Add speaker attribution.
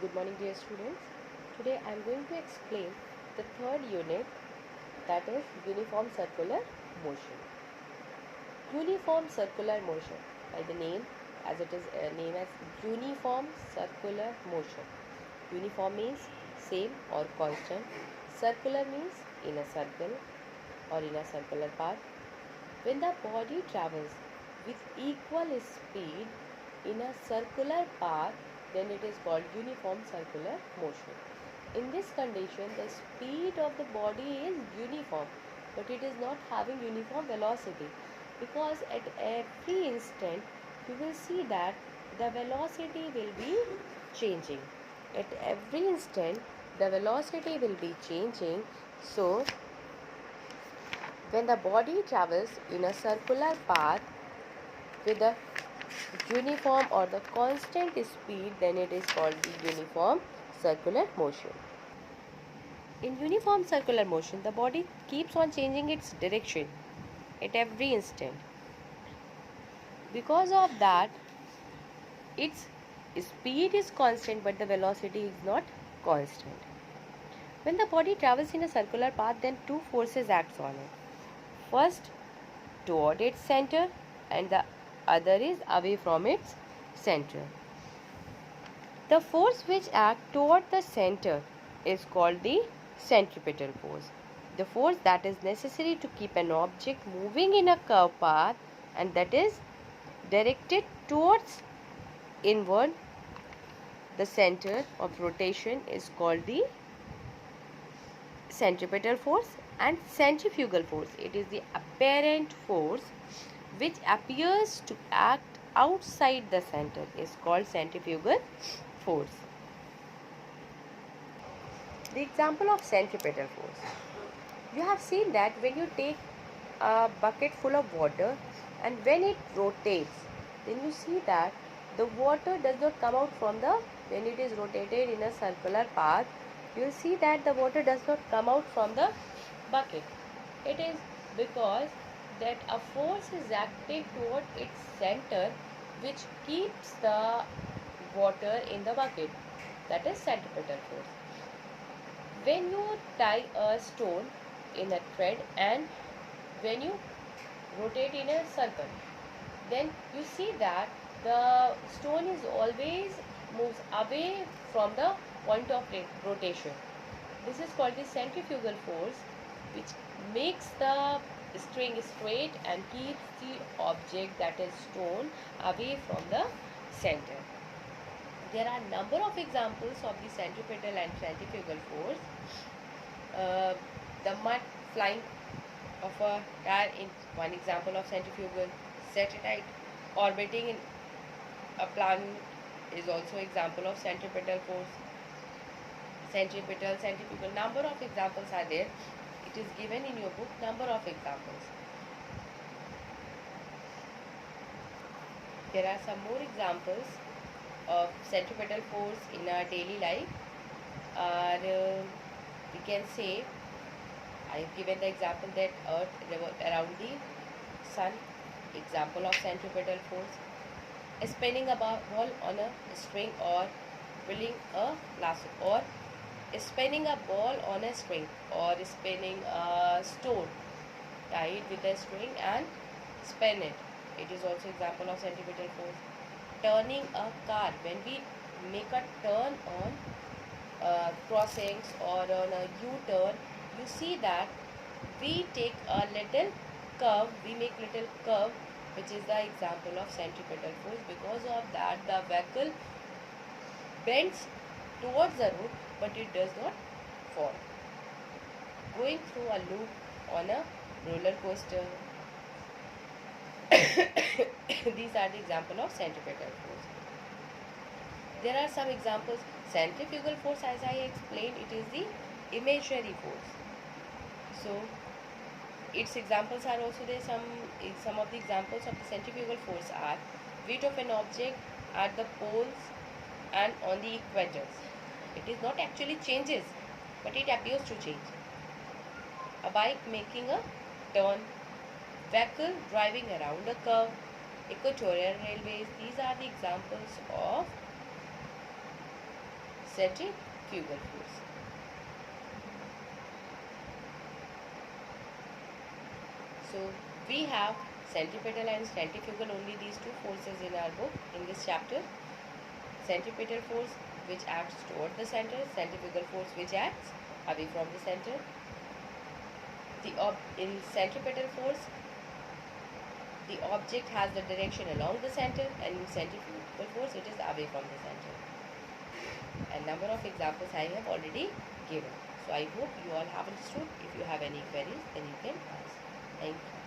Speaker 1: Good morning, dear students. Today I am going to explain the third unit, that is uniform circular motion. Uniform circular motion, by the name as it is named as uniform circular motion. Uniform means same or constant. Circular means in a circle or in a circular path. When the body travels with equal speed in a circular path, then it is called uniform circular motion. In this condition, the speed of the body is uniform, but it is not having uniform velocity, because at every instant you will see that the velocity will be changing. At every instant, the velocity will be changing. So, when the body travels in a circular path with a uniform or the constant speed, then it is called the uniform circular motion. In uniform circular motion, the body keeps on changing its direction at every instant. Because of that, its speed is constant but the velocity is not constant. When the body travels in a circular path, then two forces act on it. First, toward its center, and the other is away from its center. The force which acts toward the center is called the centripetal force. The force that is necessary to keep an object moving in a curved path and that is directed towards inward the center of rotation is called the centripetal force. And centrifugal force, it is the apparent force which appears to act outside the center, is called centrifugal force. The example of centripetal force. You have seen that when you take a bucket full of water and when it rotates, then you see that the water does not come out from when it is rotated in a circular path, you will see that the water does not come out from the bucket. It is because that a force is acting toward its center which keeps the water in the bucket, that is centripetal force. When you tie a stone in a thread and when you rotate in a circle, then you see that the stone is always moves away from the point of rotation. This is called the centrifugal force, which makes the string straight and keeps the object, that is stone, away from the center. There are number of examples of the centripetal and centrifugal force. The mud flying of a tire in one example of centrifugal. Satellite orbiting in a planet is also example of centripetal force. Centripetal, centrifugal, number of examples are there. It is given in your book, number of examples. There are some more examples of centripetal force in our daily life. We can say, I have given the example that Earth revolves around the Sun, example of centripetal force. Spinning a ball on a string or pulling a lasso, or spinning a ball on a string, or spinning a stone tied with a string and spin it. It is also example of centripetal force. Turning a car, when we make a turn on crossings or on a U-turn, you see that we take a little curve, we make little curve, which is the example of centripetal force. Because of that, the vehicle bends towards the road, but it does not fall. Going through a loop on a roller coaster. These are the example of centripetal force. There are some examples. Centrifugal force, as I explained, it is the imaginary force. So its examples are also there. Some of the examples of the centrifugal force are weight of an object at the poles and on the equators. It is not actually changes, but it appears to change. A bike making a turn, vehicle driving around a curve, equatorial railways. These are the examples of centrifugal force. So we have centripetal and centrifugal, only these two forces in our book in this chapter. Centripetal force which acts toward the center, centrifugal force which acts away from the center. In centripetal force, the object has the direction along the center, and in centrifugal force it is away from the center. And number of examples I have already given. So I hope you all have understood. If you have any queries, then you can ask. Thank you.